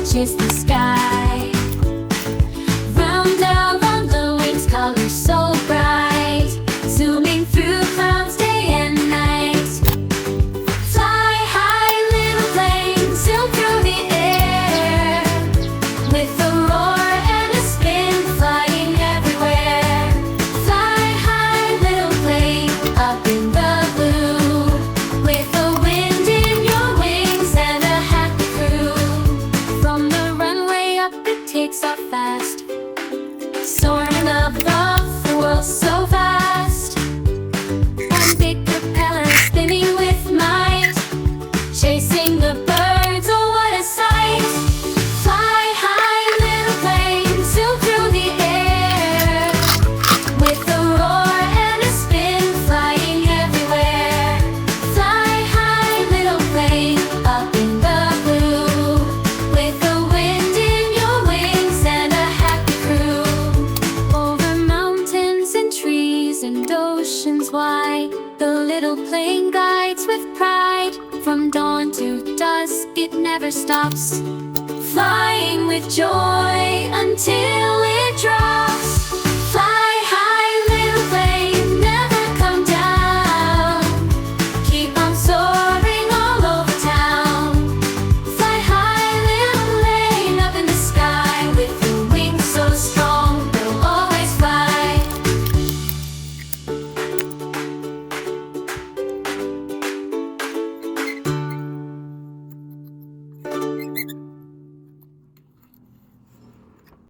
touches the sky. Roundel on the wings, colors so bright, zooming through clouds day and night. Fly high, little plane, zoom through the air, with a roar and a spin, flying everywhere. Fly high, little plane, up in the blue, with the wind in your wings and a happy crew. From the runway up, it takes off fast, soaring above the world so fast. One big propeller spinning with might, chasing the birds, oh what a sight. Fly high, little plane, zoom through the air, with a roar and a spin, flying everywhere. Fly high, little plane, up in the blue, with the wind in your wings and a happy crew. Over mountains and trees and oceans wide, the little plane guides with pride. From dawn to dusk, it never stops, flying with joy until